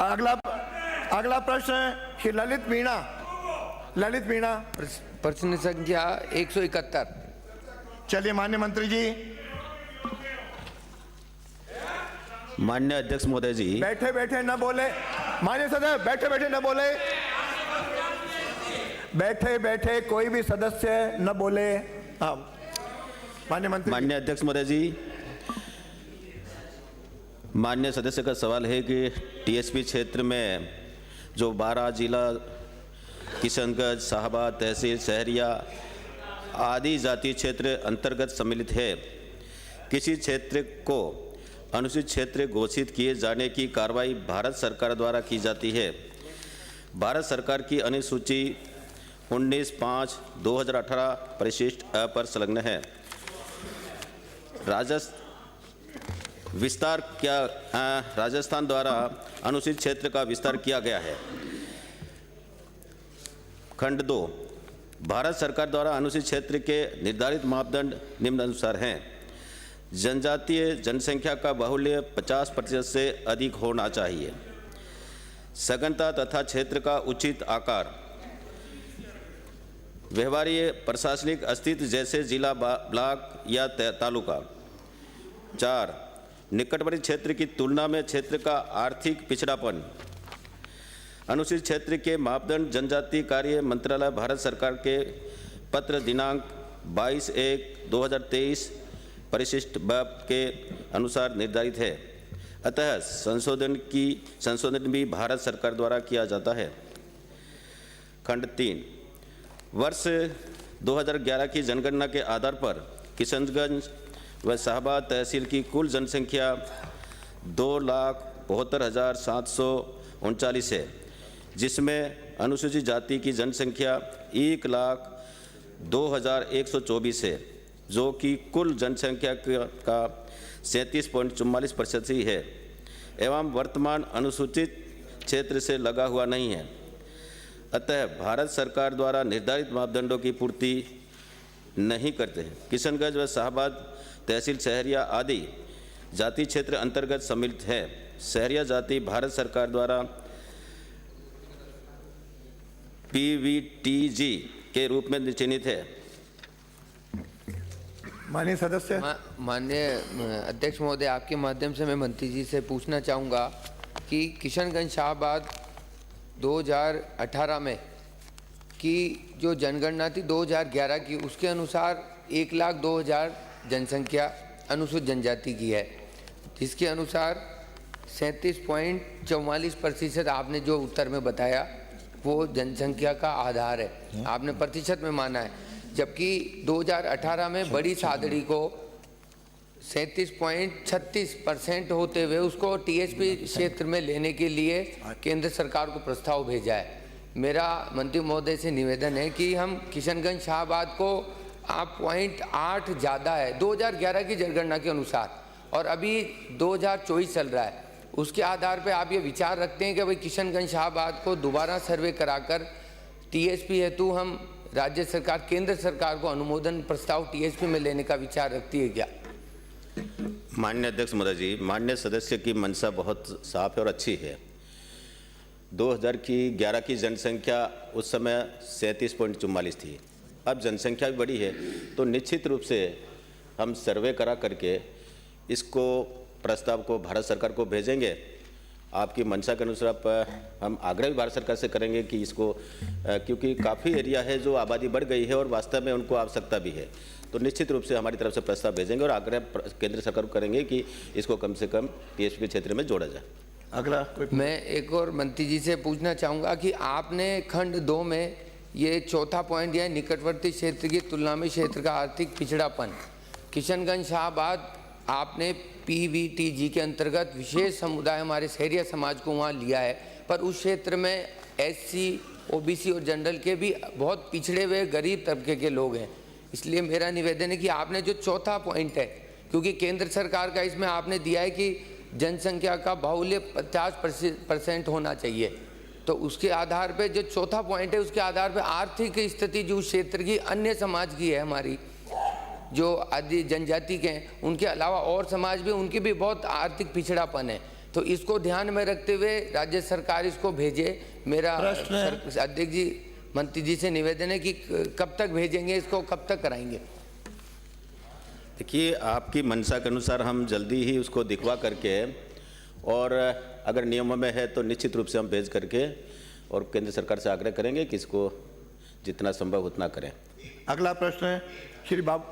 अगला अगला प्रश्न श्री ललित मीणा। प्रश्न संख्या 171। चलिए माननीय मंत्री जी। माननीय अध्यक्ष महोदय जी, बैठे बैठे न बोले। माननीय सदस्य बैठे बैठे न बोले। बैठे बैठे कोई भी सदस्य न बोले। हाँ माननीय मंत्री। माननीय अध्यक्ष महोदय जी, माननीय सदस्य का सवाल है कि टीएसपी क्षेत्र में जो 12 जिला किशनगंज, शाहबाद तहसील, सहरिया आदि जातीय क्षेत्र अंतर्गत सम्मिलित है, किसी क्षेत्र को अनुसूचित क्षेत्र घोषित किए जाने की कार्रवाई भारत सरकार द्वारा की जाती है। भारत सरकार की अनुसूची 19/5/2018 परिशिष्ट अ पर संलग्न है। राजस्थान द्वारा अनुसूचित क्षेत्र का विस्तार किया गया है। खंड 2, भारत सरकार द्वारा अनुसूचित क्षेत्र के निर्धारित मापदंड निम्नानुसार हैं। जनजातीय जनसंख्या का बाहुल्य 50% से अधिक होना चाहिए। सघनता तथा क्षेत्र का उचित आकार, व्यवहार्य प्रशासनिक अस्तित्व जैसे जिला, ब्लॉक या तालुका। 4, निकटवर्ती क्षेत्र की तुलना में क्षेत्र का आर्थिक पिछड़ापन। अनुसूचित क्षेत्र के मापदंड जनजातीय कार्य मंत्रालय भारत सरकार के पत्र दिनांक 22/1/2023 परिशिष्ट ब के अनुसार निर्धारित है। अतः संशोधन भी भारत सरकार द्वारा किया जाता है। खंड 3, वर्ष 2011 की जनगणना के आधार पर किशनगंज व शाहबाद तहसील की कुल जनसंख्या 2,72,739 है, जिसमें अनुसूचित जाति की जनसंख्या 1,02,124 है, जो कि कुल जनसंख्या का 37.44% ही है एवं वर्तमान अनुसूचित क्षेत्र से लगा हुआ नहीं है। अतः भारत सरकार द्वारा निर्धारित मापदंडों की पूर्ति नहीं करते हैं। किशनगंज व शाहबाद तहसील सहरिया आदि जाति क्षेत्र अंतर्गत सम्मिलित है। सहरिया जाति भारत सरकार द्वारा पीवीटीजी के रूप में चिन्हित है। माननीय सदस्य। माननीय अध्यक्ष महोदय, आपके माध्यम से मैं मंत्री जी से पूछना चाहूँगा कि किशनगंज शाहबाद 2018 में की जो जनगणना थी 2011 की, उसके अनुसार 1,02,000 जनसंख्या अनुसूचित जनजाति की है, जिसके अनुसार 37.44% आपने जो उत्तर में बताया वो जनसंख्या का आधार है, आपने प्रतिशत में माना है। जबकि 2018 में बड़ी सादड़ी को 37.36% होते हुए उसको टीएसपी क्षेत्र में लेने के लिए केंद्र सरकार को प्रस्ताव भेजा है। मेरा मंत्री महोदय से निवेदन है कि हम किशनगंज शाहबाद को आप 0.8 ज़्यादा है 2011 की जनगणना के अनुसार, और अभी 2024 चल रहा है, उसके आधार पे आप ये विचार रखते हैं कि भाई किशनगंज शाहबाद को दोबारा सर्वे कराकर टीएसपी हेतु हम राज्य सरकार केंद्र सरकार को अनुमोदन प्रस्ताव टीएसपी में लेने का विचार रखती है क्या? माननीय अध्यक्ष महोदय जी, माननीय सदस्य की मंशा बहुत साफ है और अच्छी है। 2011 की जनसंख्या उस समय 37.44 थी। अब जनसंख्या भी बड़ी है, तो निश्चित रूप से हम सर्वे करा करके इसको प्रस्ताव को भारत सरकार को भेजेंगे। आपकी मंशा के अनुसार हम आग्रह भी भारत सरकार से करेंगे कि इसको, क्योंकि काफ़ी एरिया है जो आबादी बढ़ गई है और वास्तव में उनको आवश्यकता भी है, तो निश्चित रूप से हमारी तरफ से प्रस्ताव भेजेंगे और आग्रह केंद्र सरकार को करेंगे कि इसको कम से कम टीएसपी क्षेत्र में जोड़ा जाए। अगला मैं एक और मंत्री जी से पूछना चाहूँगा कि आपने खंड 2 में ये चौथा पॉइंट दिया है, निकटवर्ती क्षेत्र की तुलना में क्षेत्र का आर्थिक पिछड़ापन। किशनगंज शाहबाद आपने पीवीटीजी के अंतर्गत विशेष समुदाय हमारे सहरिया समाज को वहाँ लिया है, पर उस क्षेत्र में एससी, ओबीसी और जनरल के भी बहुत पिछड़े हुए गरीब तबके के लोग हैं। इसलिए मेरा निवेदन है कि आपने जो चौथा पॉइंट है, क्योंकि केंद्र सरकार का इसमें आपने दिया है कि जनसंख्या का बाहुल्य 50% होना चाहिए, तो उसके आधार पे जो चौथा पॉइंट है उसके आधार पे आर्थिक स्थिति जो क्षेत्र की अन्य समाज की है, हमारी जो आदि जनजाति के हैं, उनके अलावा और समाज भी, उनकी भी बहुत आर्थिक पिछड़ापन है। तो इसको ध्यान में रखते हुए राज्य सरकार इसको भेजे। मेरा अध्यक्ष जी मंत्री जी से निवेदन है कि कब तक भेजेंगे इसको, कब तक कराएंगे? देखिए, आपकी मंशा के अनुसार हम जल्दी ही उसको दिखवा करके, और अगर नियमों में है तो निश्चित रूप से हम भेज करके और केंद्र सरकार से आग्रह करेंगे कि इसको जितना संभव उतना करें। अगला प्रश्न है श्री बाबू